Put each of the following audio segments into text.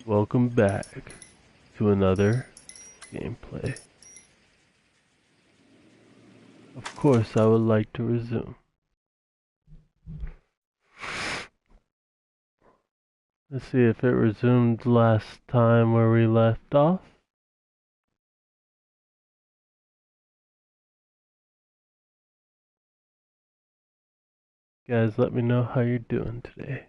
Welcome back to another gameplay. Of course, I would like to resume. Let's see if it resumed last time where we left off. Guys, let me know how you're doing today.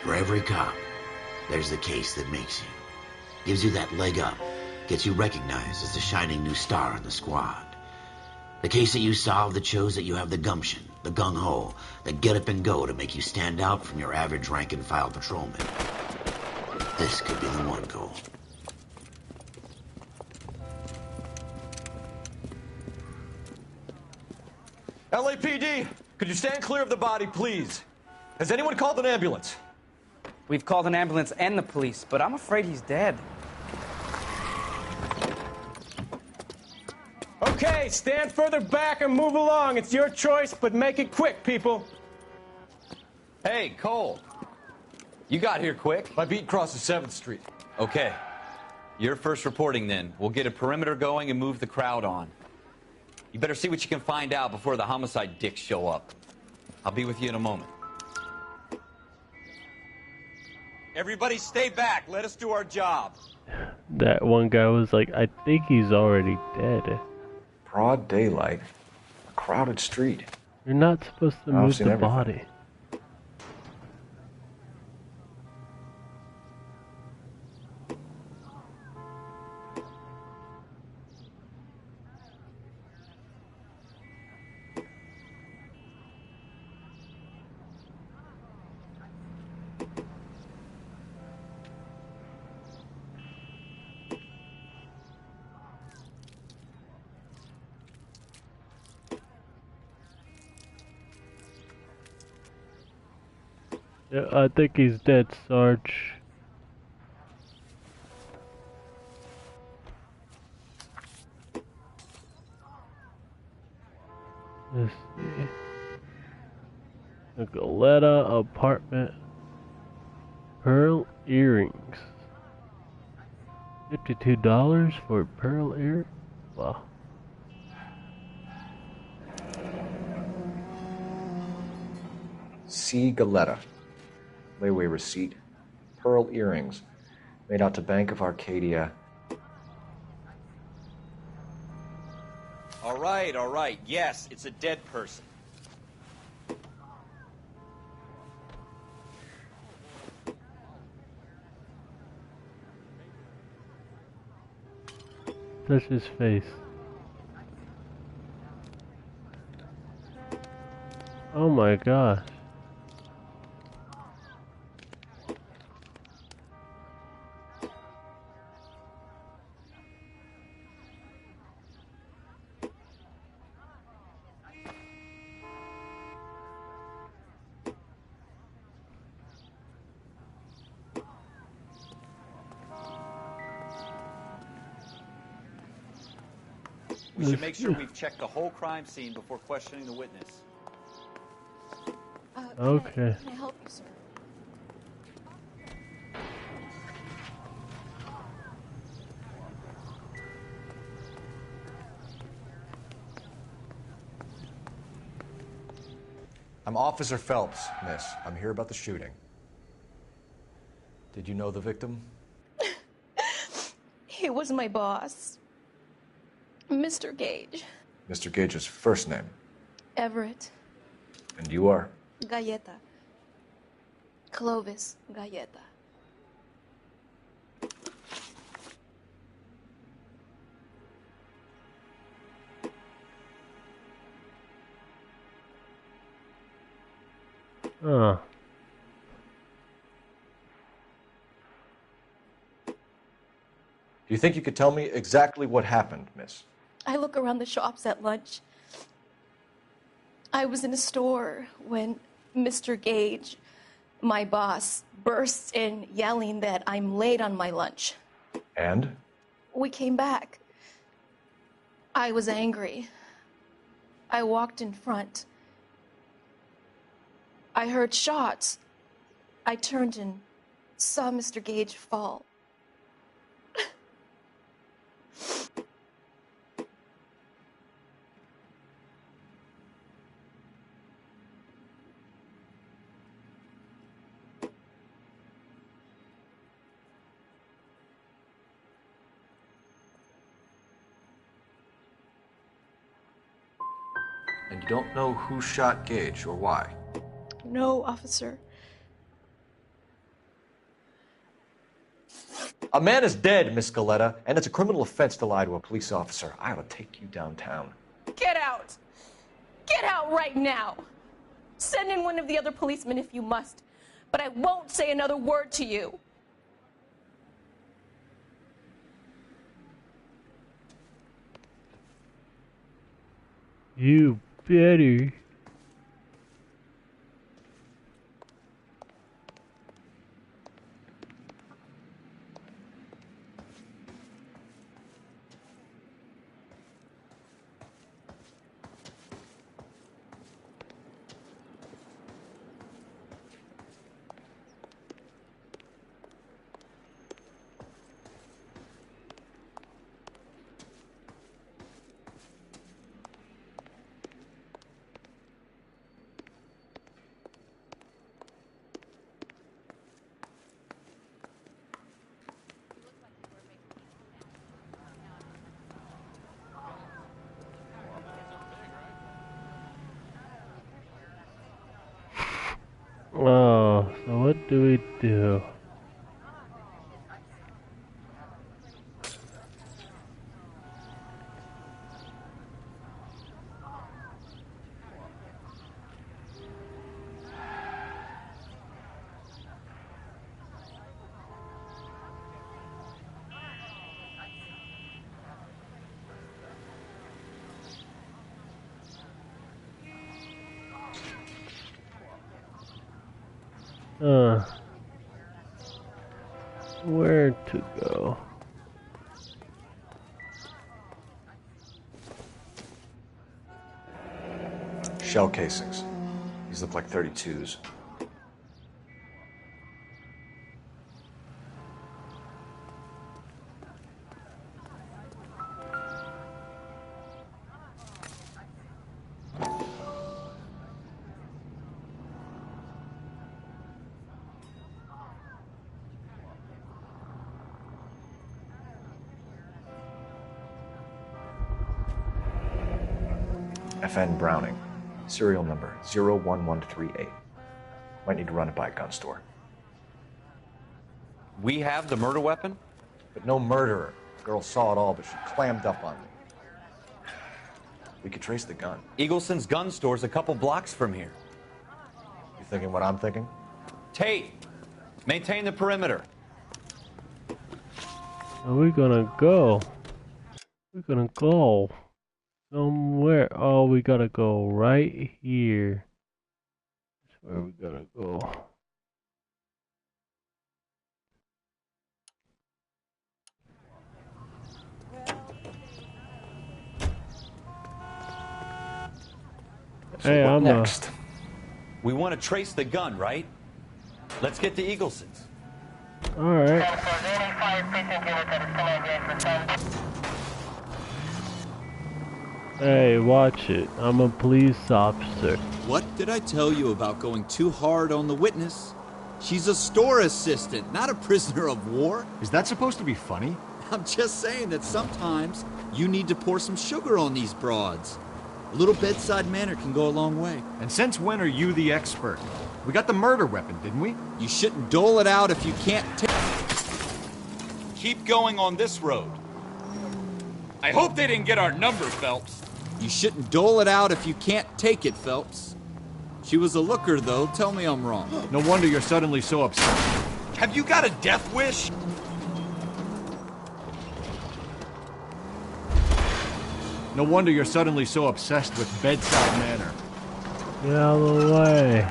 For every cop, there's the case that makes you. Gives you that leg up. Gets you recognized as the shining new star in the squad. The case that you solve that shows that you have the gumption, the gung-ho, the get up and go to make you stand out from your average rank-and-file patrolman. This could be the one, Cole. LAPD, could you stand clear of the body, please? Has anyone called an ambulance? We've called an ambulance and the police, but I'm afraid he's dead. Okay, stand further back and move along. It's your choice, but make it quick, people. Hey, Cole. You got here quick. My beat crosses 7th Street. Okay. You're first reporting then. We'll get a perimeter going and move the crowd on. You better see what you can find out before the homicide dicks show up. I'll be with you in a moment. Everybody stay back. Let us do our job. That one guy was like, I think he's already dead. Broad daylight. A crowded street. You're not supposed to move the body. Yeah, I think he's dead, Sarge. Let's see. The Goleta apartment. Pearl earrings. $52 for pearl ear? Wow. C. Galetta. Layaway receipt. Pearl earrings. Made out to Bank of Arcadia. All right. Yes, it's a dead person. Touch his face. Oh my gosh. We should make sure we've checked the whole crime scene before questioning the witness. Okay. Can I help you, sir? I'm Officer Phelps, miss. I'm here about the shooting. Did you know the victim? He was my boss, Mr. Gage. Mr. Gage's first name. Everett. And you are? Galleta. Clovis Galleta. Oh. Do you think you could tell me exactly what happened, miss? I look around the shops at lunch. I was in a store when Mr. Gage, my boss, bursts in yelling that I'm late on my lunch. And? We came back. I was angry. I walked in front. I heard shots. I turned and saw Mr. Gage fall. And you don't know who shot Gage or why? No, officer. A man is dead, Miss Galetta, and it's a criminal offense to lie to a police officer. I ought to take you downtown. Get out! Get out right now! Send in one of the other policemen if you must, but I won't say another word to you. You better. Oh, so what do we do? Where to go? Shell casings. These look like 32s. FN Browning, serial number 01138. Might need to run it by a gun store. We have the murder weapon? But no murderer. The girl saw it all, but she clammed up on me. We could trace the gun. Eagleson's gun store's a couple blocks from here. You thinking what I'm thinking? Tate, maintain the perimeter. Where are we gonna go? We're gonna go somewhere. Oh, we gotta go right here. That's where we gotta go. So Hey, what I'm next? We want to trace the gun, right? Let's get to Eagleson's. Alright. Hey, watch it. I'm a police officer. What did I tell you about going too hard on the witness? She's a store assistant, not a prisoner of war. Is that supposed to be funny? I'm just saying that sometimes you need to pour some sugar on these broads. A little bedside manner can go a long way. And since when are you the expert? We got the murder weapon, didn't we? You shouldn't dole it out if you can't take... Keep going on this road. I hope they didn't get our number, Phelps. You shouldn't dole it out if you can't take it, Phelps. She was a looker, though. Tell me I'm wrong. No wonder you're suddenly so upset. Have you got a death wish? No wonder you're suddenly so obsessed with bedside manner. Get out of the way.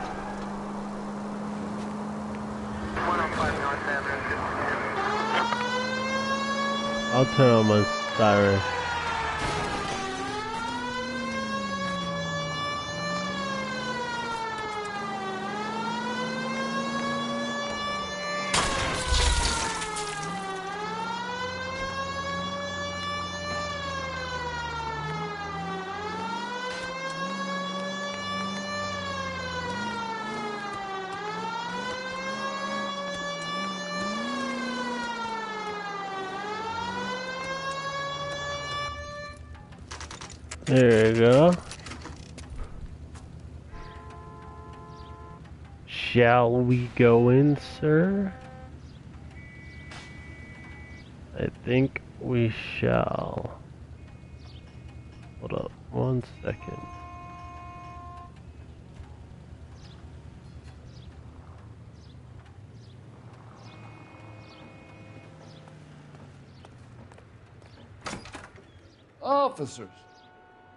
I'll turn on my siren. There you go. Shall we go in, sir? I think we shall. Hold up 1 second. Officers,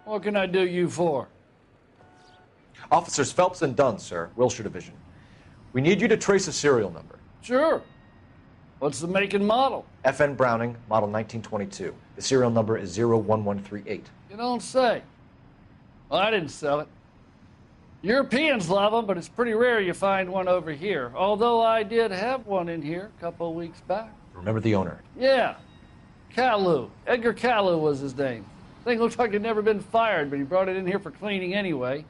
what can I do you for? Officers Phelps and Dunn, sir, Wilshire Division. We need you to trace a serial number. Sure. What's the make and model? FN Browning, model 1922. The serial number is 01138. You don't say. Well, I didn't sell it. Europeans love them, but it's pretty rare you find one over here. Although I did have one in here a couple of weeks back. Remember the owner? Yeah. Caillou. Edgar Caillou was his name. Thing looked like he'd never been fired, but he brought it in here for cleaning anyway.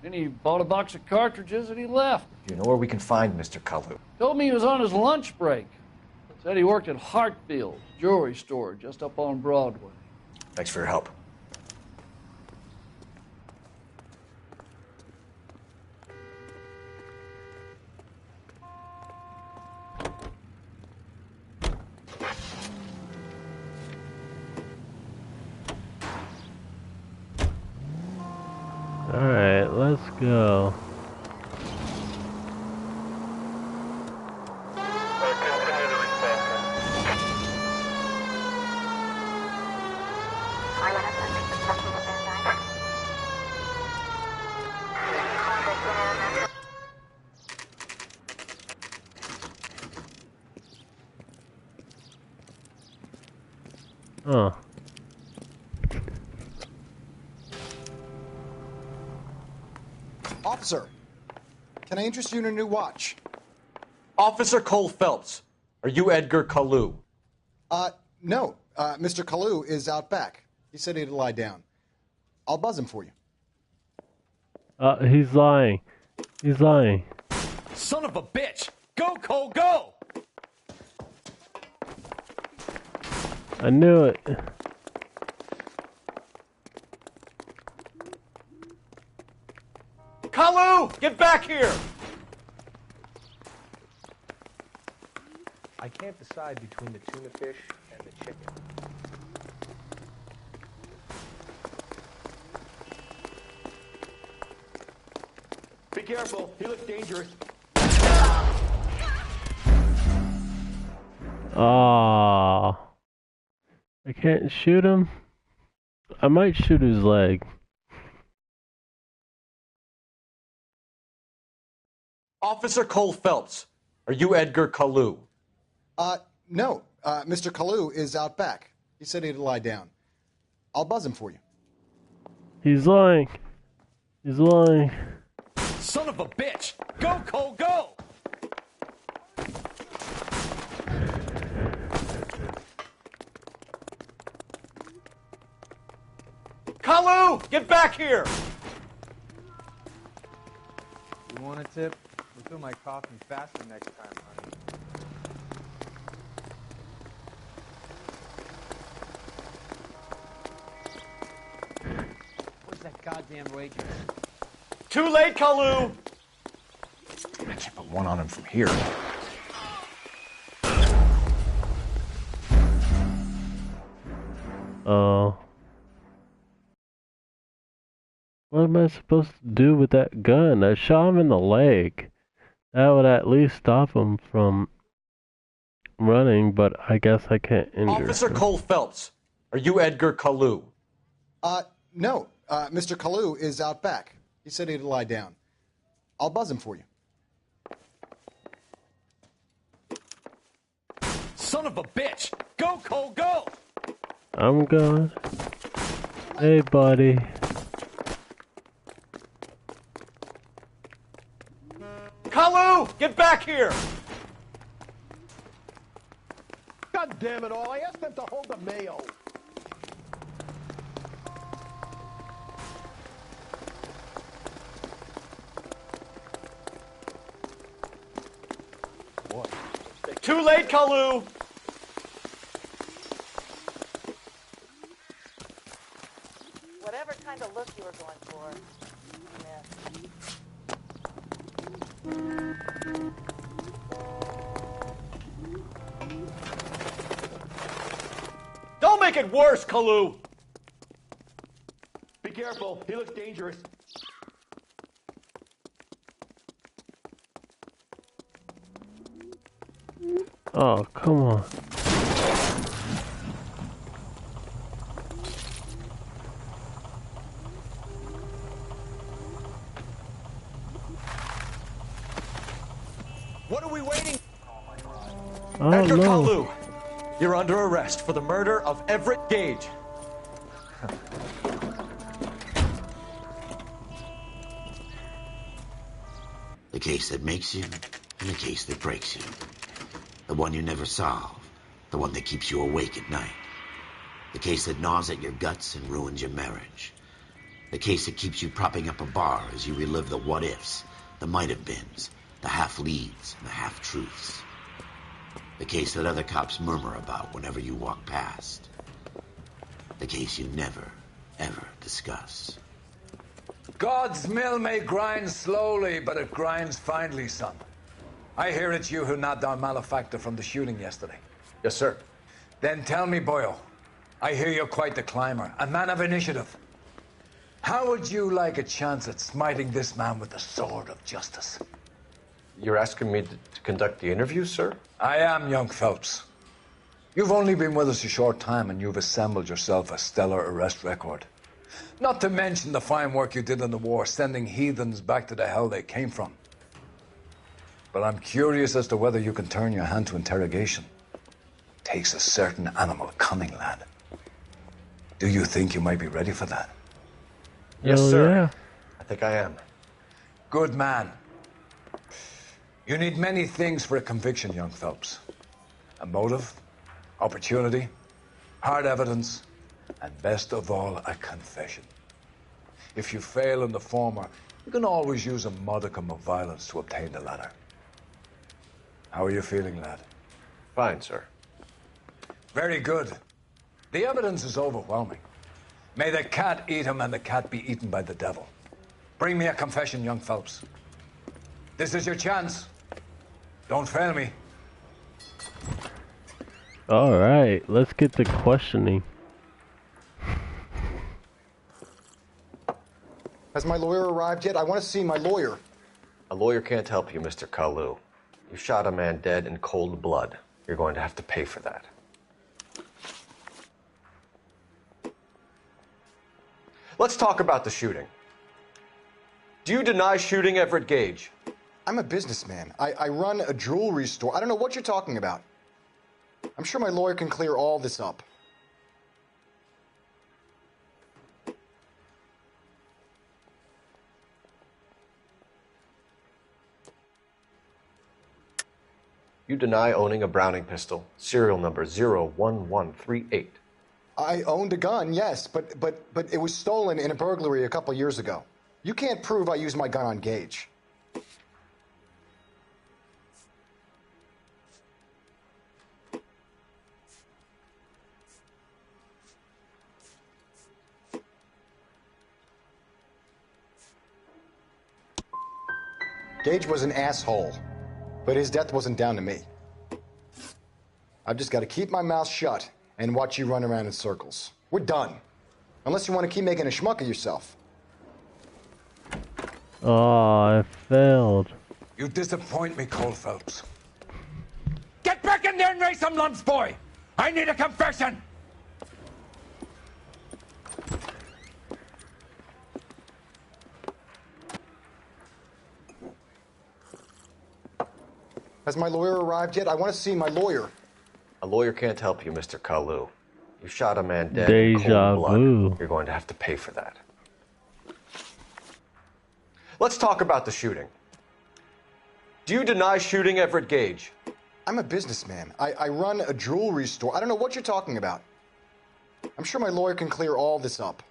Then he bought a box of cartridges and he left. Do you know where we can find Mr. Caillou? Told me he was on his lunch break. Said he worked at Hartfield's jewelry store just up on Broadway. Thanks for your help. Alright, let's go. Huh. Officer, can I interest you in a new watch? Officer Cole Phelps, are you Edgar Caillou? No. Mr. Caillou is out back. He said he'd lie down. I'll buzz him for you. He's lying. He's lying. Son of a bitch! Go, Cole, go! I knew it. Caillou, get back here! I can't decide between the tuna fish and the chicken. Be careful. He looks dangerous. Ah, I can't shoot him. I might shoot his leg. Officer Cole Phelps, are you Edgar Caillou? No. Mr. Caillou is out back. He said he'd lie down. I'll buzz him for you. He's lying. He's lying. Son of a bitch! Go, Cole, go! Caillou, get back here! You want a tip? Refill my coffee faster next time, honey. Where's that goddamn waitress? Too late, Caillou! I can't put one on him from here. Oh. What am I supposed to do with that gun? I shot him in the leg. That would at least stop him from running, but I guess I can't injure Officer him. Cole Phelps, are you Edgar Caillou? No. Mr. Caillou is out back. He said he'd lie down. I'll buzz him for you. Son of a bitch! Go, Cole, go! I'm going. Hey, buddy. Caillou, get back here! God damn it all. I asked them to hold the mayo. Boy. Too late, Caillou! Whatever make it worse, Kalu! Be careful. He looks dangerous. Oh, come on. What are we waiting? Oh, Edgar no. Kalu, you're under arrest for the murder of Everett Gage. The case that makes you, and the case that breaks you. The one you never solve, the one that keeps you awake at night. The case that gnaws at your guts and ruins your marriage. The case that keeps you propping up a bar as you relive the what-ifs, the might-have-beens, the half-leads, and the half-truths. The case that other cops murmur about whenever you walk past. The case you never, ever discuss. God's mill may grind slowly, but it grinds finely, son. I hear it's you who nabbed our malefactor from the shooting yesterday. Yes, sir. Then tell me, Boyle, I hear you're quite the climber, a man of initiative. How would you like a chance at smiting this man with the sword of justice? You're asking me to conduct the interview, sir? I am, young Phelps. You've only been with us a short time, and you've assembled yourself a stellar arrest record. Not to mention the fine work you did in the war, sending heathens back to the hell they came from. But I'm curious as to whether you can turn your hand to interrogation. Takes a certain animal cunning, lad. Do you think you might be ready for that? Yes, sir. Yeah. I think I am. Good man. You need many things for a conviction, young Phelps. A motive, opportunity, hard evidence, and best of all, a confession. If you fail in the former, you can always use a modicum of violence to obtain the latter. How are you feeling, lad? Fine, sir. Very good. The evidence is overwhelming. May the cat eat him and the cat be eaten by the devil. Bring me a confession, young Phelps. This is your chance. Don't fail me. All right, let's get to questioning. Has my lawyer arrived yet? I want to see my lawyer. A lawyer can't help you, Mr. Kalu. You shot a man dead in cold blood. You're going to have to pay for that. Let's talk about the shooting. Do you deny shooting Everett Gage? I'm a businessman. I run a jewelry store. I don't know what you're talking about. I'm sure my lawyer can clear all this up. You deny owning a Browning pistol, serial number 01138. I owned a gun, yes, but it was stolen in a burglary a couple years ago. You can't prove I used my gun on Gage. Gage was an asshole, but his death wasn't down to me. I've just got to keep my mouth shut and watch you run around in circles. We're done. Unless you want to keep making a schmuck of yourself. Oh, I failed. You disappoint me, Cole Phelps. Get back in there and raise some lumps, boy! I need a confession! Has my lawyer arrived yet? I want to see my lawyer. A lawyer can't help you, Mr. Kalu. You shot a man dead in Deja cold blood. vu. You're going to have to pay for that. Let's talk about the shooting. Do you deny shooting Everett Gage? I'm a businessman. I run a jewelry store. I don't know what you're talking about. I'm sure my lawyer can clear all this up.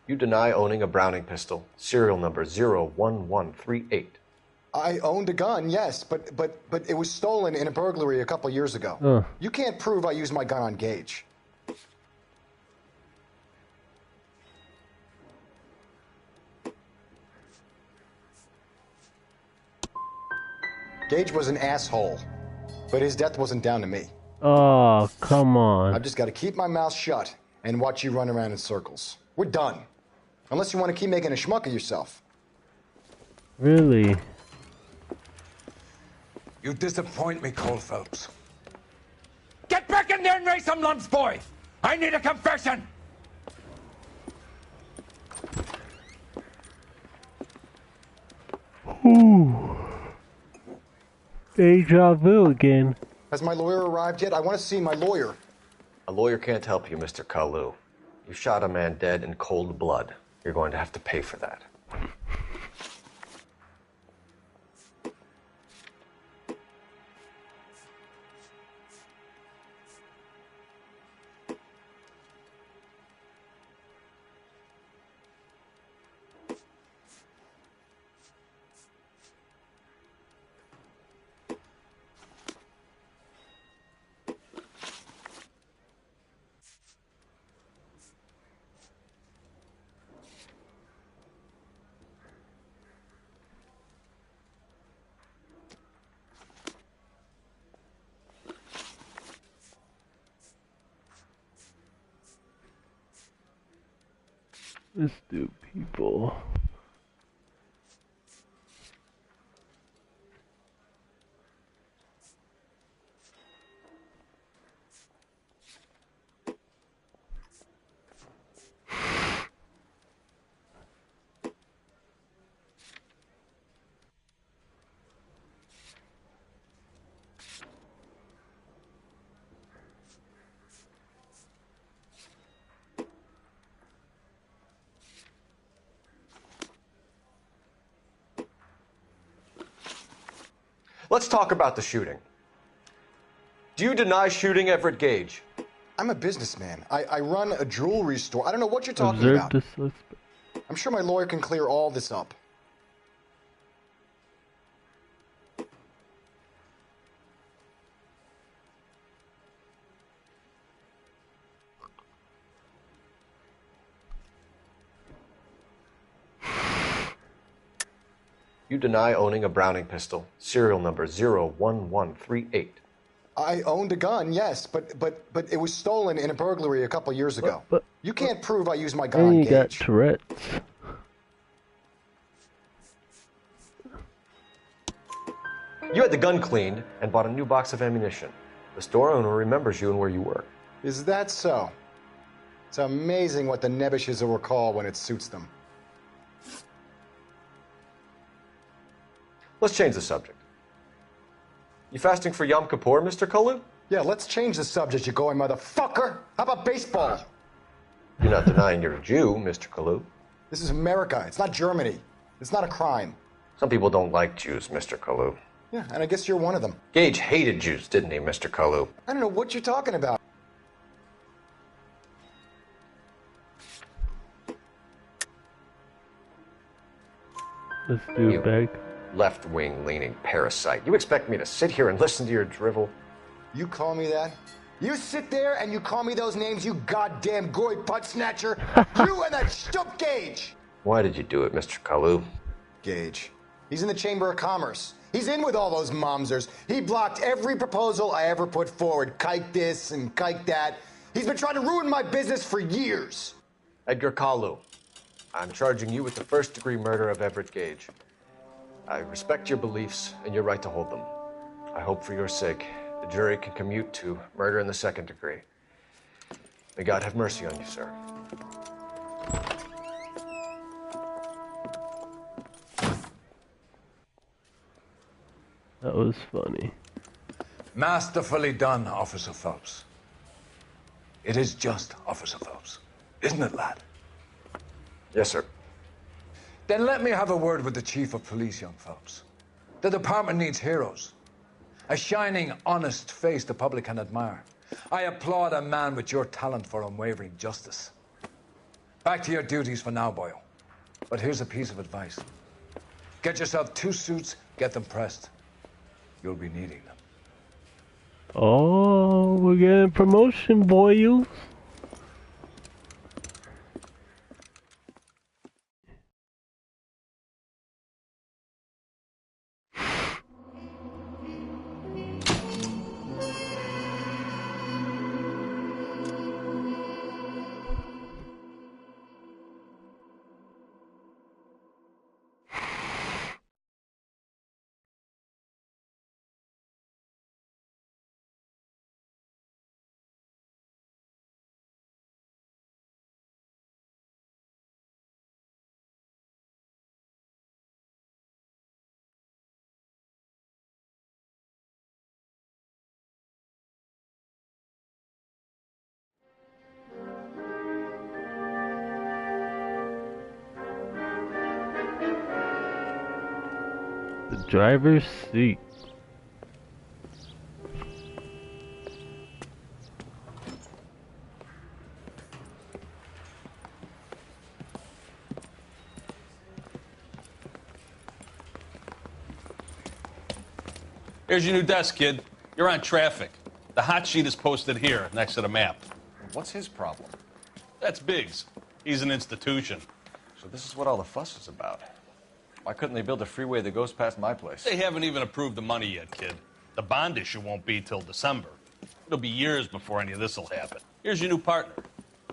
You deny owning a Browning pistol, serial number 01138. I owned a gun, yes, but it was stolen in a burglary a couple years ago. You can't prove I used my gun on Gage. Gage was an asshole, but his death wasn't down to me. Oh, come on. I've just got to keep my mouth shut and watch you run around in circles. We're done. Unless you want to keep making a schmuck of yourself. Really? You disappoint me, Cole Phelps. Get back in there and raise some lumps, boy! I need a confession! Ooh. Deja vu again. Has my lawyer arrived yet? I want to see my lawyer. A lawyer can't help you, Mr. Kalu. You shot a man dead in cold blood. You're going to have to pay for that. Let's do people. Let's talk about the shooting. Do you deny shooting Everett Gage? I'm a businessman. I run a jewelry store. I don't know what you're talking Observe about. the suspect. I'm sure my lawyer can clear all this up. You deny owning a Browning pistol, serial number 01138. I owned a gun, yes, but it was stolen in a burglary a couple years ago. You can't prove I used my gun on And you got Gage. Tourette's. You had the gun cleaned and bought a new box of ammunition. The store owner remembers you and where you were. Is that so? It's amazing what the nebbishes will recall when it suits them. Let's change the subject. You fasting for Yom Kippur, Mr. Kalu? Yeah, let's change the subject, you going motherfucker. How about baseball? You're not denying you're a Jew, Mr. Kalu. This is America. It's not Germany. It's not a crime. Some people don't like Jews, Mr. Kalu. Yeah, and I guess you're one of them. Gage hated Jews, didn't he, Mr. Kalu? I don't know what you're talking about. Let's do it back. Left-wing leaning parasite. You expect me to sit here and listen to your drivel? You call me that? You sit there and you call me those names, you goddamn goy putt snatcher. You and that stup Gage. Why did you do it, Mr. Kalu? Gage. He's in the Chamber of Commerce. He's in with all those momsers. He blocked every proposal I ever put forward. Kike this and kike that. He's been trying to ruin my business for years. Edgar Kalu, I'm charging you with the first-degree murder of Everett Gage. I respect your beliefs and your right to hold them. I hope for your sake the jury can commute to murder in the second degree. May God have mercy on you, sir. That was funny. Masterfully done, Officer Phelps. It is just Officer Phelps, isn't it, lad? Yes, sir. Then let me have a word with the Chief of Police, young Phelps. The department needs heroes. A shining, honest face the public can admire. I applaud a man with your talent for unwavering justice. Back to your duties for now, Boyle. But here's a piece of advice. Get yourself 2 suits, get them pressed. You'll be needing them. Oh, we're getting promotion, boy. The driver's seat. Here's your new desk, kid. You're on traffic. The hot sheet is posted here, next to the map. What's his problem? That's Biggs. He's an institution. So this is what all the fuss is about. Why couldn't they build a freeway that goes past my place? They haven't even approved the money yet, kid. The bond issue won't be till December. It'll be years before any of this will happen. Here's your new partner,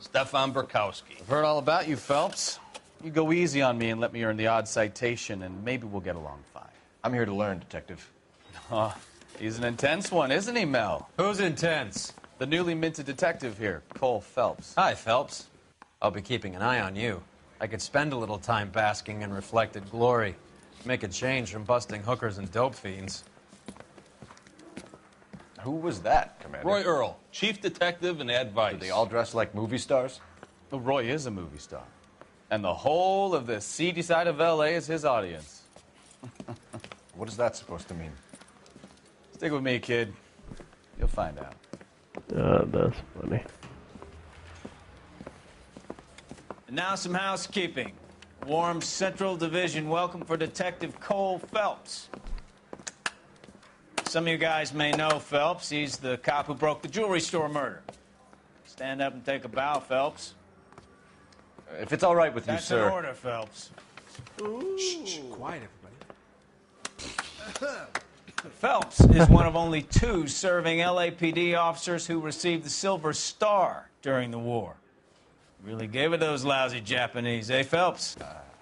Stefan Burkowski. I've heard all about you, Phelps. You go easy on me and let me earn the odd citation, and maybe we'll get along fine. I'm here to learn, Detective. He's an intense one, isn't he, Mel? Who's intense? The newly minted detective here, Cole Phelps. Hi, Phelps. I'll be keeping an eye on you. I could spend a little time basking in reflected glory. Make a change from busting hookers and dope fiends. Who was that, Commander? Roy Earl, chief detective and advice. Do they all dress like movie stars? Well, Roy is a movie star. And the whole of the seedy side of L.A. is his audience. What is that supposed to mean? Stick with me, kid. You'll find out. That's funny. And now some housekeeping. Warm Central Division welcome for Detective Cole Phelps. Some of you guys may know Phelps. He's the cop who broke the jewelry store murder. Stand up and take a bow, Phelps. If it's all right with That's you, sir. an order, Phelps. Shh, quiet, everybody. Phelps is one of only 2 serving LAPD officers who received the Silver Star during the war. Really gave it those lousy Japanese, eh, Phelps?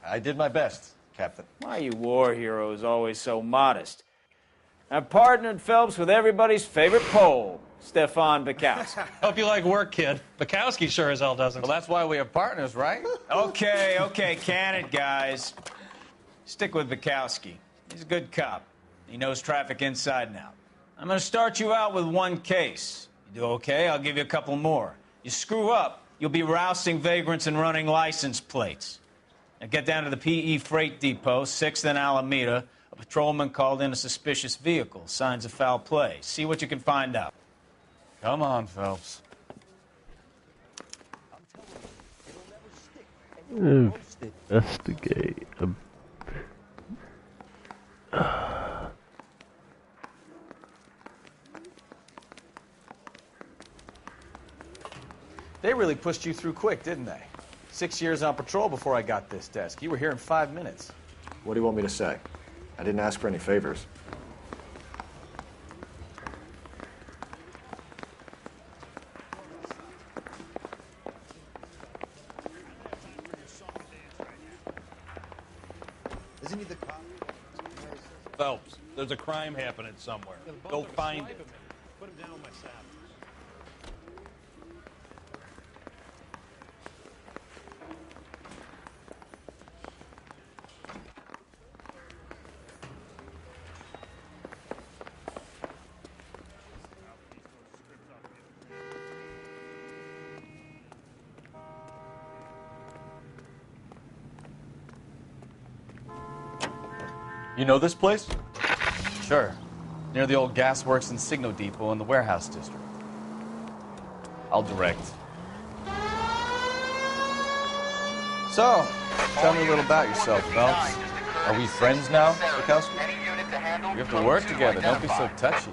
I did my best, Captain. Why are you war heroes always so modest? I've partnered Phelps with everybody's favorite Pole, Stefan Burkowski. Hope you like work, kid. Bukowski sure as hell doesn't. Well, that's why we have partners, right? Okay, can it, guys. Stick with Burkowski. He's a good cop. He knows traffic inside and out. I'm going to start you out with 1 case. You do okay, I'll give you a couple more. You screw up, you'll be rousting vagrants and running license plates. Now get down to the PE Freight Depot, 6th and Alameda. A patrolman called in a suspicious vehicle. Signs of foul play. See what you can find out. Come on, Phelps. Investigate. They really pushed you through quick, didn't they? 6 years on patrol before I got this desk. You were here in 5 minutes. What do you want me to say? I didn't ask for any favors. Isn't he the cop? Phelps, there's a crime happening somewhere. Go find it. Put him down with my saddle. You know this place? Sure. Near the old gasworks and Signo Depot in the warehouse district. I'll direct. So, tell me a little about yourself, Phelps. Are we friends now, Bukowski? We have to work together. Don't be so touchy.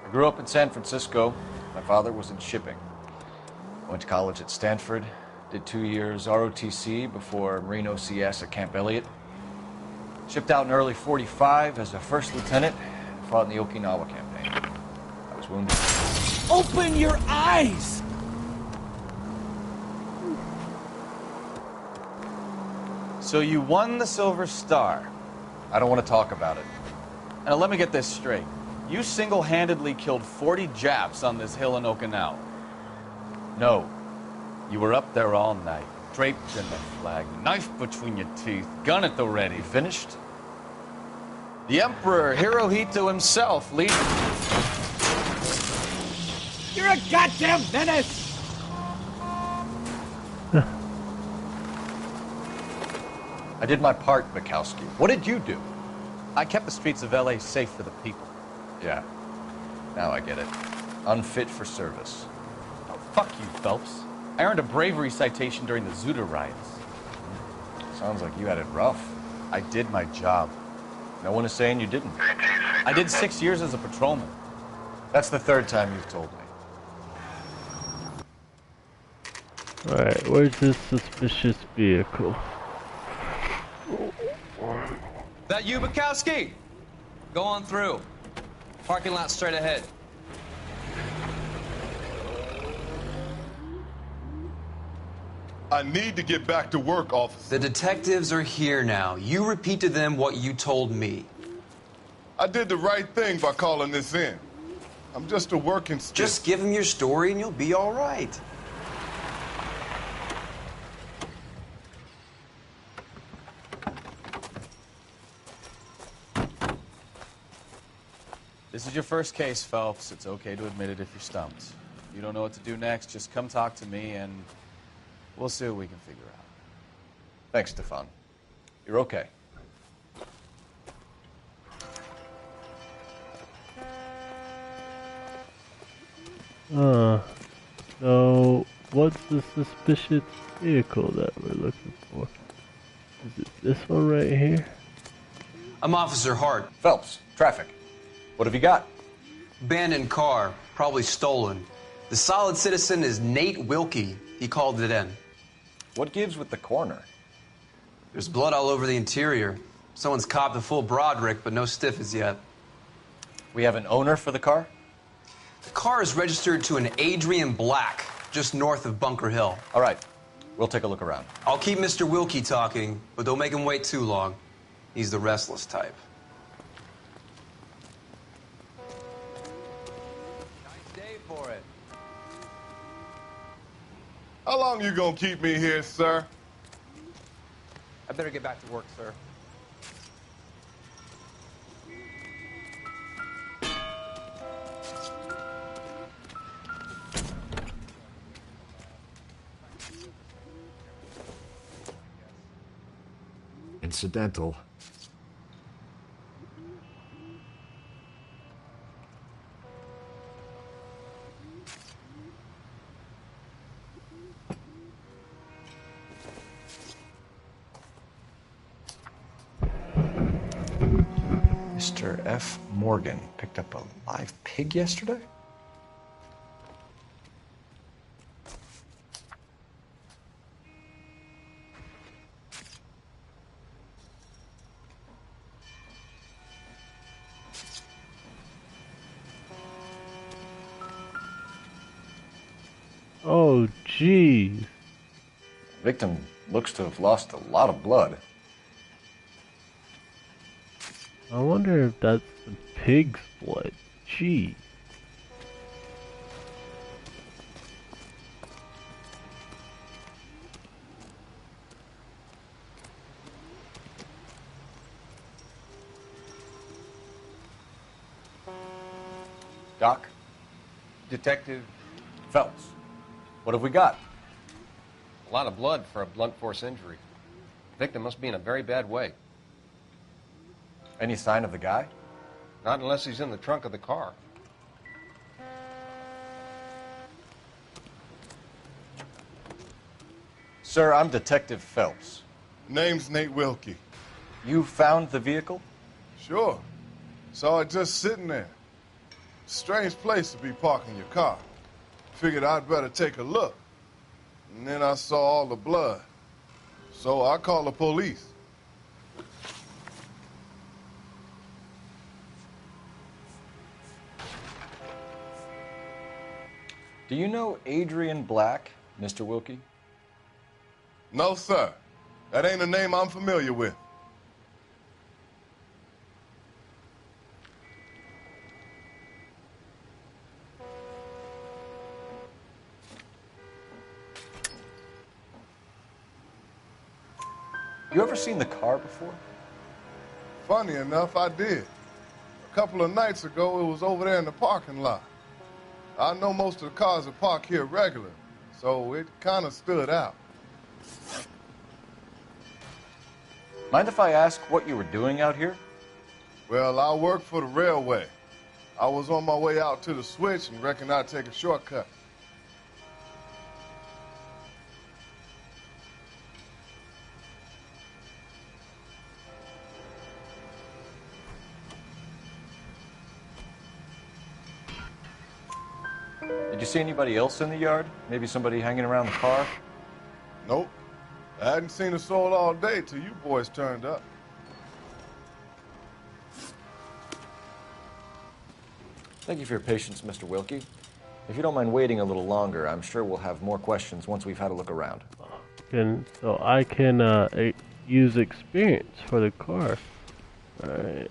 I grew up in San Francisco. My father was in shipping. Went to college at Stanford. Did 2 years ROTC before Marine OCS at Camp Elliott. Shipped out in early '45 as a first lieutenant. Fought in the Okinawa campaign. I was wounded. Open your eyes! So you won the Silver Star. I don't want to talk about it. Now let me get this straight. You single-handedly killed 40 Japs on this hill in Okinawa. No. You were up there all night, draped in the flag, knife between your teeth, gun at the ready. You finished? The Emperor Hirohito himself leading. You're a goddamn menace! I did my part, Bukowski. What did you do? I kept the streets of L.A. safe for the people. Yeah. Now I get it. Unfit for service. Oh, fuck you, Phelps. I earned a bravery citation during the Zuda riots. Sounds like you had it rough. I did my job. No one is saying you didn't. I did 6 years as a patrolman. That's the third time you've told me. Alright, where's this suspicious vehicle? That you, Bukowski? Go on through. Parking lot straight ahead. I need to get back to work, officer. The detectives are here now. You repeat to them what you told me. I did the right thing by calling this in. I'm just a working stiff. Just give them your story and you'll be all right. This is your first case, Phelps. It's okay to admit it if you're stumped. If you don't know what to do next, just come talk to me and we'll see what we can figure out. Thanks, Stefan. You're okay. So what's the suspicious vehicle that we're looking for? Is it this one right here? I'm Officer Hart. Phelps, traffic. What have you got? Abandoned car, probably stolen. The solid citizen is Nate Wilkie. He called it in. What gives with the coroner? There's blood all over the interior. Someone's copped a full Broderick, but no stiff as yet. We have an owner for the car? The car is registered to an Adrian Black, just north of Bunker Hill. All right. We'll take a look around. I'll keep Mr. Wilkie talking, but don't make him wait too long. He's the restless type. Nice day for it. How long you gonna keep me here, sir? I better get back to work, sir. Incidental. Mr. F. Morgan picked up a live pig yesterday? Oh, geez. Victim looks to have lost a lot of blood. I wonder if that's the pig's blood. Gee. Doc? Detective Phelps. What have we got? A lot of blood for a blunt force injury. Victim must be in a very bad way. Any sign of the guy? Not unless he's in the trunk of the car. Sir, I'm Detective Phelps. Name's Nate Wilkie. You found the vehicle? Sure. Saw it just sitting there. Strange place to be parking your car. Figured I'd better take a look. And then I saw all the blood. So I called the police. Do you know Adrian Black, Mr. Wilkie? No, sir. That ain't a name I'm familiar with. You ever seen the car before? Funny enough, I did. A couple of nights ago, it was over there in the parking lot. I know most of the cars are parked here regular, so it kind of stood out. Mind if I ask what you were doing out here? Well, I work for the railway. I was on my way out to the switch and reckoned I'd take a shortcut. Did you see anybody else in the yard? Maybe somebody hanging around the car? Nope. I hadn't seen a soul all day till you boys turned up. Thank you for your patience, Mr. Wilkie. If you don't mind waiting a little longer, I'm sure we'll have more questions once we've had a look around. So I can use experience for the car. Alright,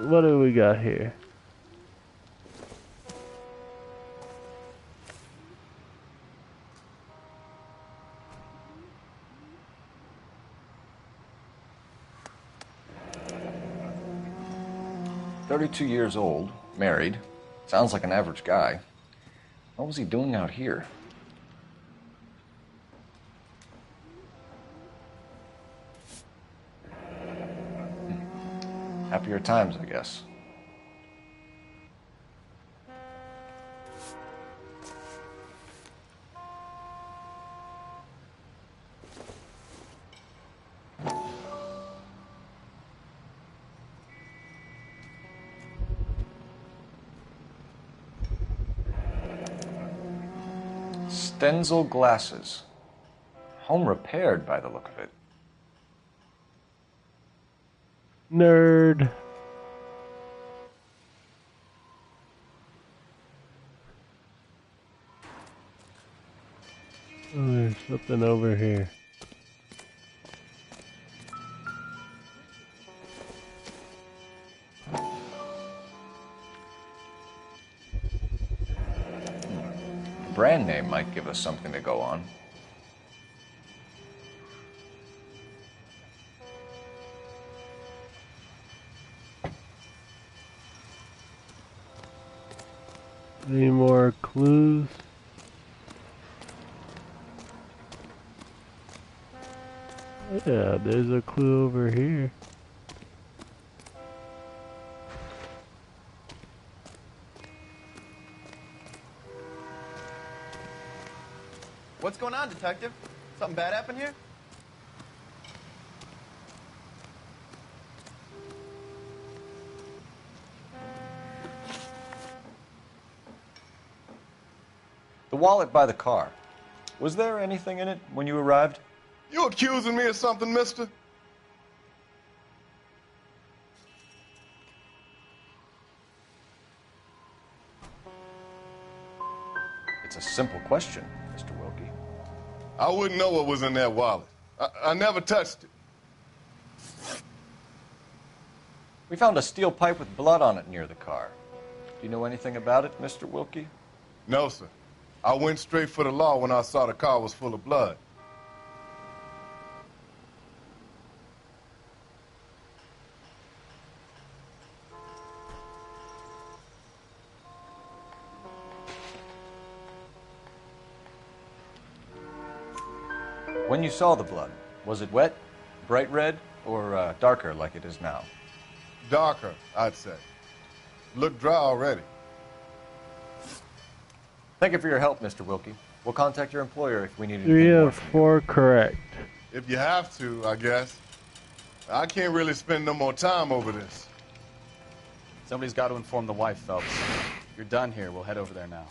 what do we got here? "32 years old, married. Sounds like an average guy. What was he doing out here?" Happier times, I guess. Stenzel glasses. Home repaired by the look of it. Nerd. Oh, there's something over here. Brand name might give us something to go on. Any more clues? Yeah, there's a clue over here. What's going on, Detective? Something bad happened here? The wallet by the car. Was there anything in it when you arrived? You accusing me of something, mister? It's a simple question, Mr. Wilkie. I wouldn't know what was in that wallet. I never touched it. We found a steel pipe with blood on it near the car. Do you know anything about it, Mr. Wilkie? No, sir. I went straight for the law when I saw the car was full of blood. When you saw the blood, was it wet, bright red, or darker like it is now? Darker, I'd say. Looked dry already. Thank you for your help, Mr. Wilkie. We'll contact your employer if we need anything 3 more. of 4 correct. If you have to, I guess. I can't really spend no more time over this. Somebody's got to inform the wife, Phelps. You're done here. We'll head over there now.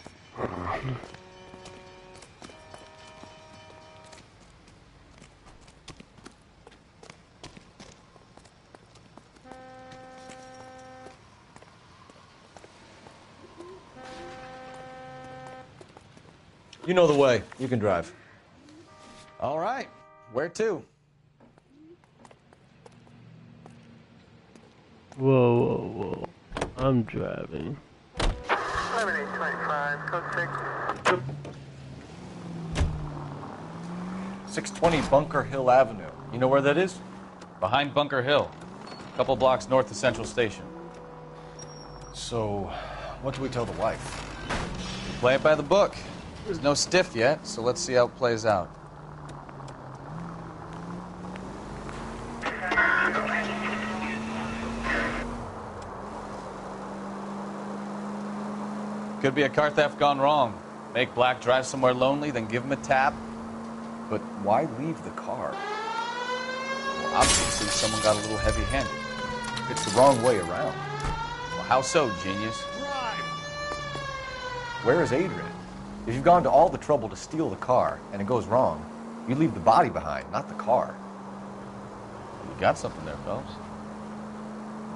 You know the way. You can drive. All right. Where to? Whoa, whoa, whoa. I'm driving. 11825, code 6. 620 Bunker Hill Avenue. You know where that is? Behind Bunker Hill. A couple blocks north of Central Station. So, what do we tell the wife? We play it by the book. There's no stiff yet, so let's see how it plays out. Could be a car theft gone wrong. Make Black drive somewhere lonely, then give him a tap. But why leave the car? Well, obviously someone got a little heavy-handed. It's the wrong way around. Well, how so, genius? Where is Adrian? If you've gone to all the trouble to steal the car and it goes wrong, you leave the body behind, not the car. You got something there, Phelps.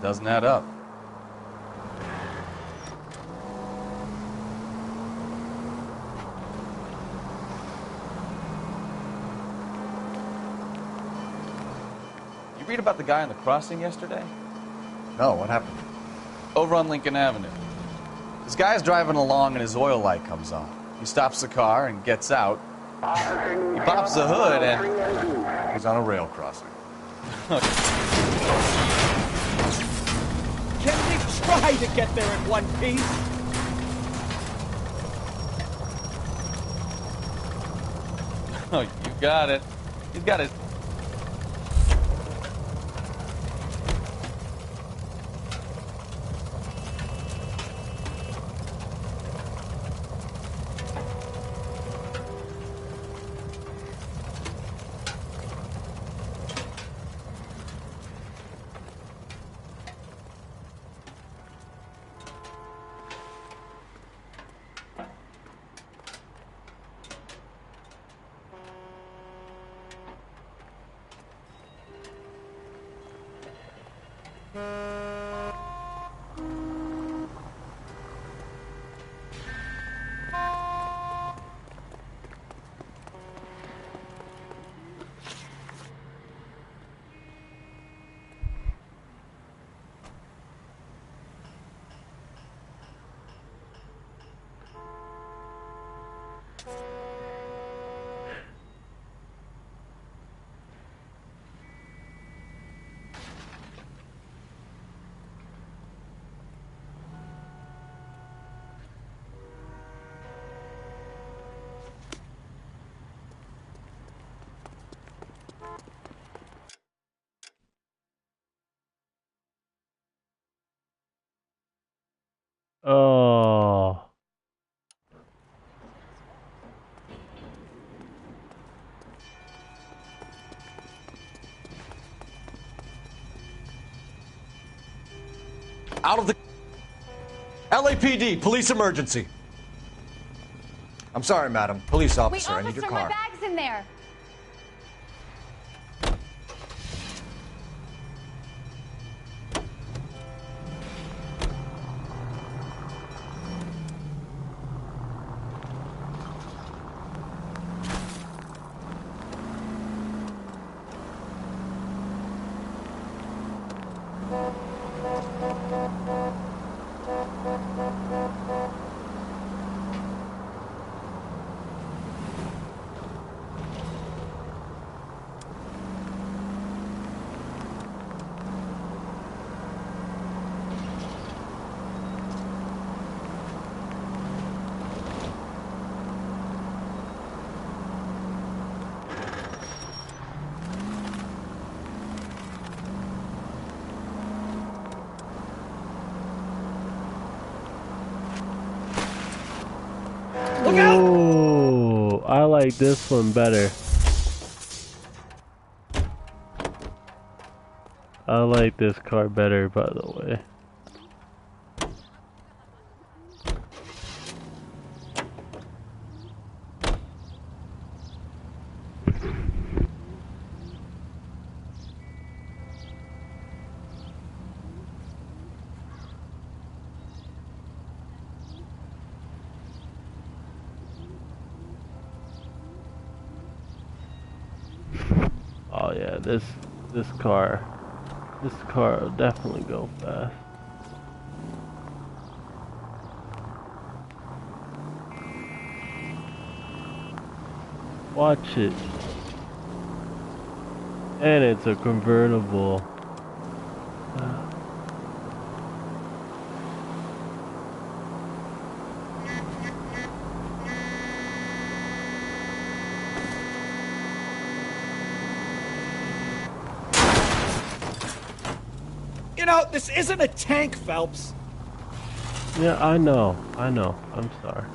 Doesn't add up. You read about the guy on the crossing yesterday? No, what happened? Over on Lincoln Avenue. This guy's driving along and his oil light comes on. He stops the car and gets out. He pops the hood and he's on a rail crossing. Can we try to get there in one piece? Oh, you got it. You got it. Oh. Out of the... LAPD, police emergency. I'm sorry, madam. Police officer, I need your car. My bag's in there. Oh. like this one better. I like this car better, by the way. Oh yeah, this car will definitely go fast. Watch it. And it's a convertible. You know, this isn't a tank, Phelps. Yeah, I know. I'm sorry.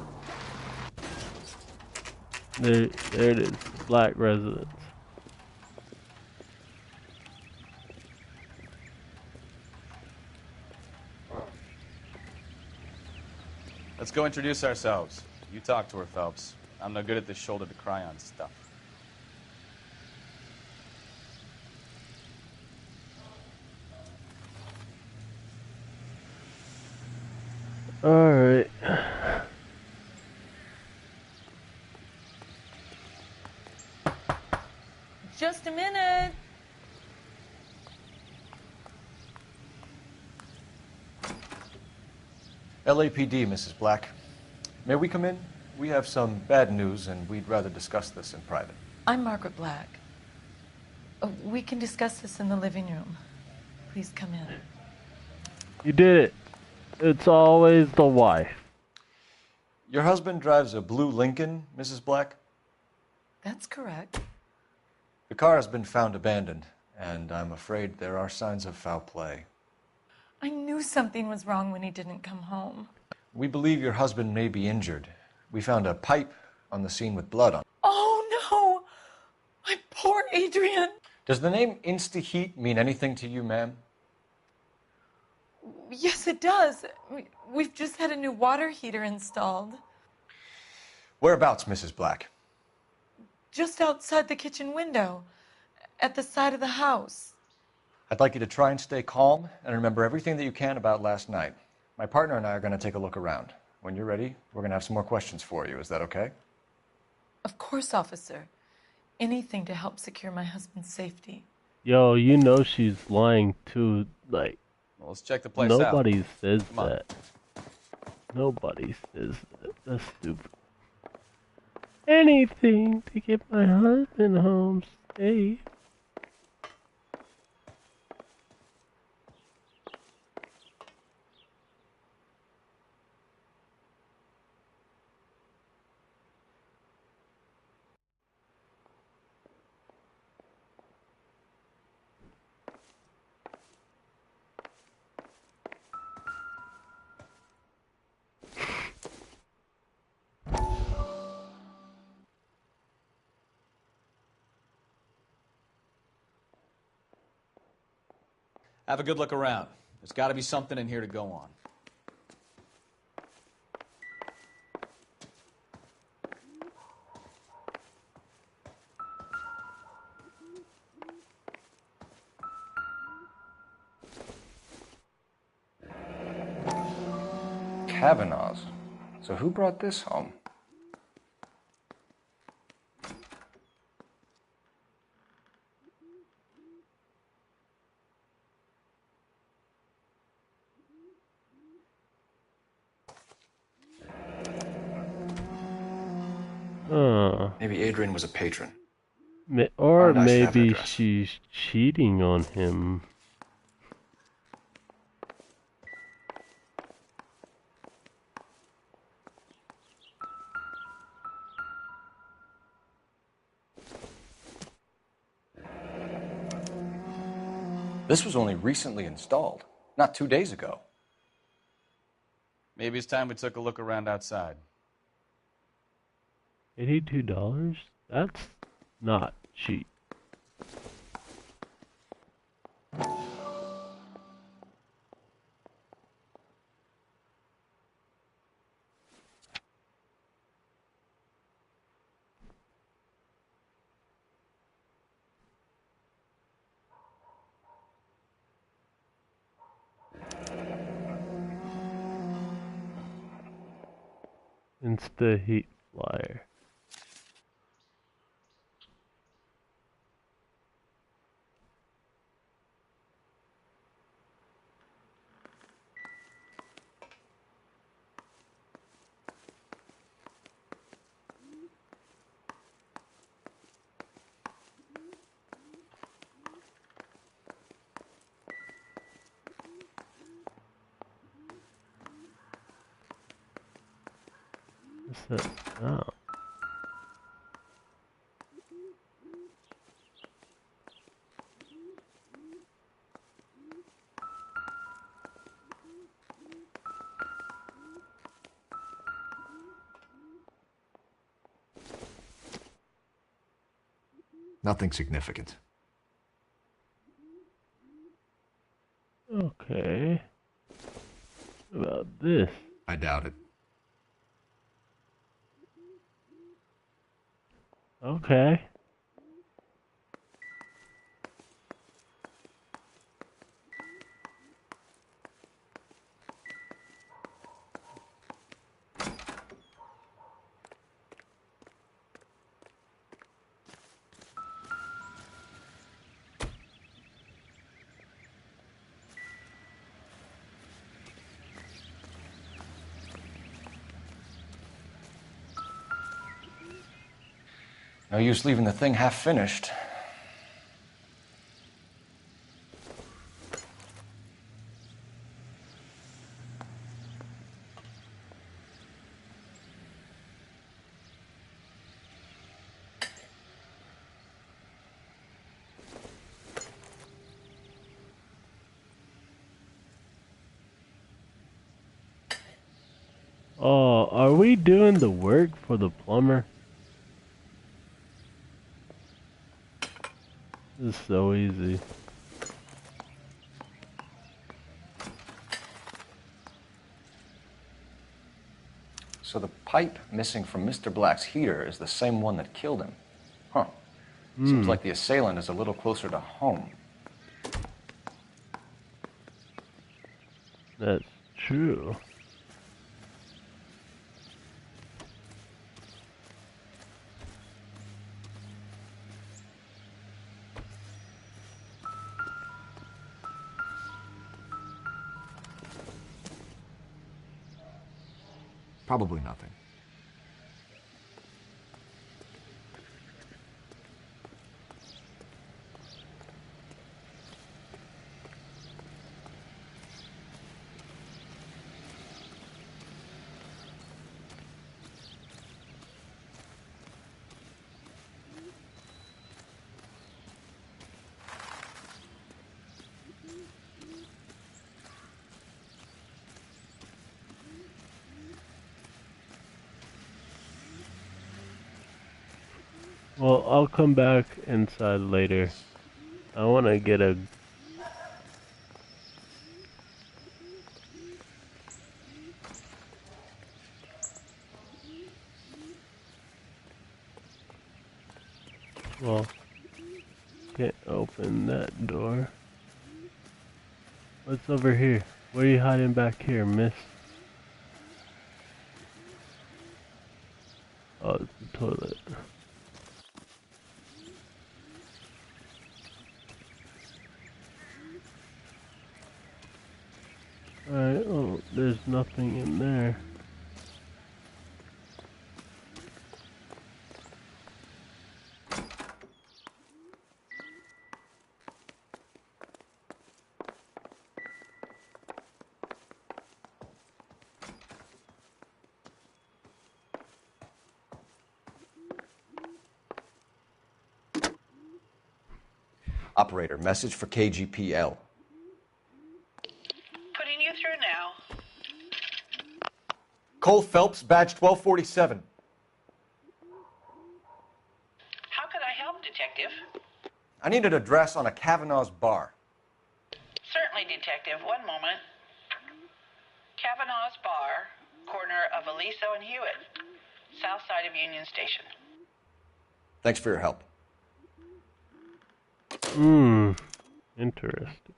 There it is. Black residents. Let's go introduce ourselves. You talk to her, Phelps. I'm no good at this shoulder to cry on stuff. Alright. Just a minute. LAPD, Mrs. Black. May we come in? We have some bad news, and we'd rather discuss this in private. I'm Margaret Black. We can discuss this in the living room. Please come in. You did it. It's always the wife. Your husband drives a blue Lincoln, Mrs. Black? That's correct. The car has been found abandoned, and I'm afraid there are signs of foul play. I knew something was wrong when he didn't come home. We believe your husband may be injured. We found a pipe on the scene with blood on it. Oh no! My poor Adrian! Does the name Insta-Heat mean anything to you, ma'am? Yes, it does. We've just had a new water heater installed. Whereabouts, Mrs. Black? Just outside the kitchen window, at the side of the house. I'd like you to try and stay calm and remember everything that you can about last night. My partner and I are going to take a look around. When you're ready, we're going to have some more questions for you. Is that okay? Of course, officer. Anything to help secure my husband's safety. Yo, you know she's lying too. Like, well, let's check the place out. Nobody says that. Nobody says that. That's stupid. Anything to get my husband home safe. Have a good look around. There's got to be something in here to go on. Kavanaugh's. So who brought this home? Maybe Adrian was a patron. Or nice to have an maybe address. she's cheating on him. This was only recently installed, not 2 days ago. Maybe it's time we took a look around outside. $82? That's not cheap. Insta heat flyer. What's that? Oh. Nothing significant. Okay. What about this? I doubt it. Okay. No use leaving the thing half finished. Oh, are we doing the work for the plumber? This is so easy. So the pipe missing from Mr. Black's heater is the same one that killed him. Huh. Seems like the assailant is a little closer to home. That's true. Probably nothing. Well, I'll come back inside later. I want to get a... Well, can't open that door. What's over here? What are you hiding back here, miss? Oh, it's the toilet. Alright, oh, there's nothing in there. Operator, message for KGPL. Putting you through now. Cole Phelps, badge 1247. help, Detective? I need an address on a Kavanaugh's bar. Certainly, Detective. One moment. Kavanaugh's Bar, corner of Aliso and Hewitt, south side of Union Station. Thanks for your help. Interesting.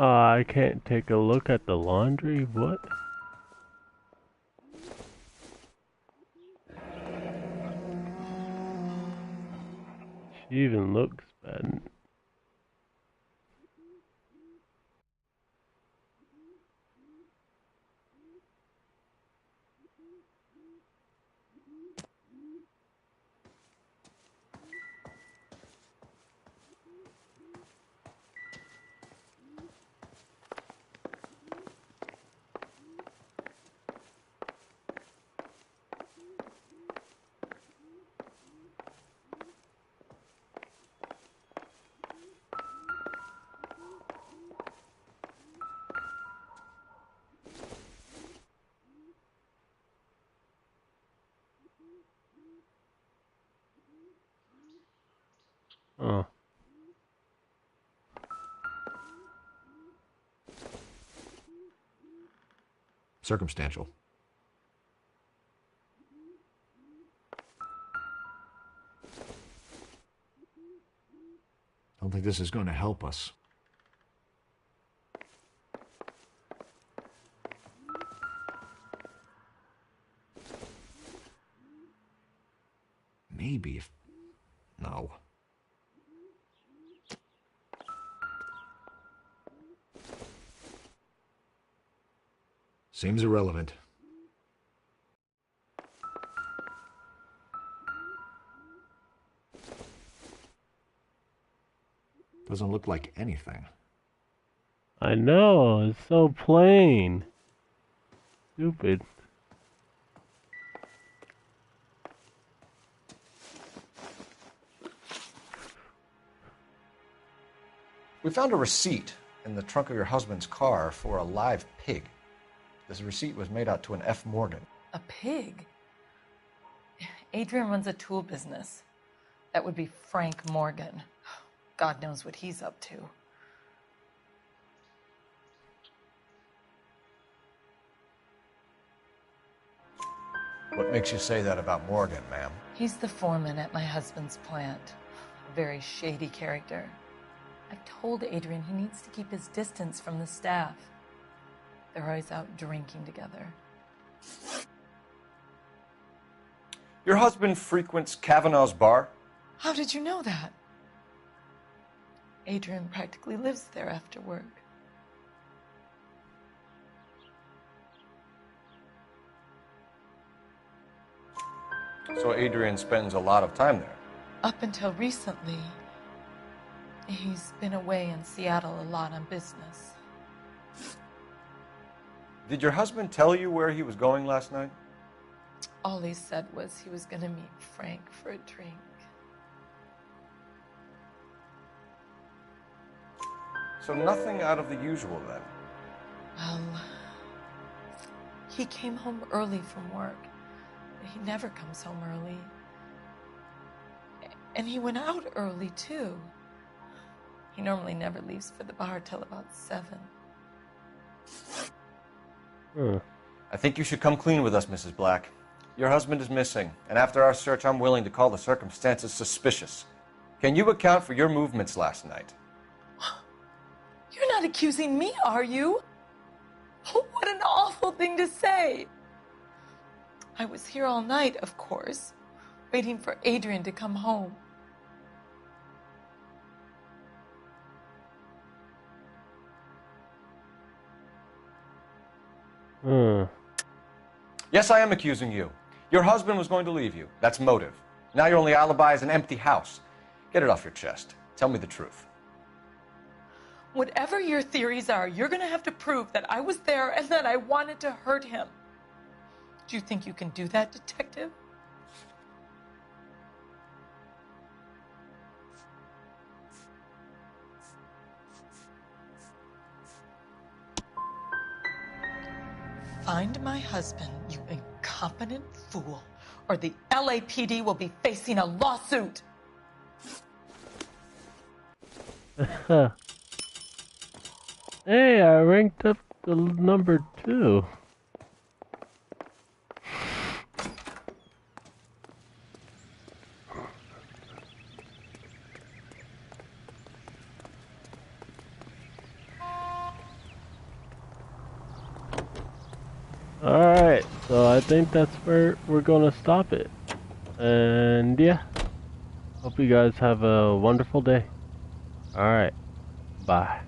I can't take a look at the laundry? What? She even looks bad. Oh. Circumstantial. Don't think this is going to help us. Maybe if... No. Seems irrelevant. Doesn't look like anything. I know, it's so plain. Stupid. We found a receipt in the trunk of your husband's car for a live pig. This receipt was made out to an F. Morgan. A pig? Adrian runs a tool business. That would be Frank Morgan. God knows what he's up to. What makes you say that about Morgan, ma'am? He's the foreman at my husband's plant. A very shady character. I've told Adrian he needs to keep his distance from the staff. They're always out drinking together. Your husband frequents Kavanaugh's bar? How did you know that? Adrian practically lives there after work. So Adrian spends a lot of time there? Up until recently, he's been away in Seattle a lot on business. Did your husband tell you where he was going last night? All he said was he was going to meet Frank for a drink. So nothing out of the usual then? Well, he came home early from work. He never comes home early. And he went out early, too. He normally never leaves for the bar till about 7. I think you should come clean with us, Mrs. Black. Your husband is missing, and after our search, I'm willing to call the circumstances suspicious. Can you account for your movements last night? You're not accusing me, are you? What an awful thing to say. I was here all night, of course, waiting for Adrian to come home. Yes, I am accusing you. Your husband was going to leave you. That's motive. Now your only alibi is an empty house. Get it off your chest. Tell me the truth. Whatever your theories are, you're going to have to prove that I was there and that I wanted to hurt him. Do you think you can do that, detective? find my husband, you incompetent fool, or the LAPD will be facing a lawsuit. Hey, I ranked up to number 2. Alright, so I think that's where we're gonna stop it. And yeah, hope you guys have a wonderful day. Alright, bye.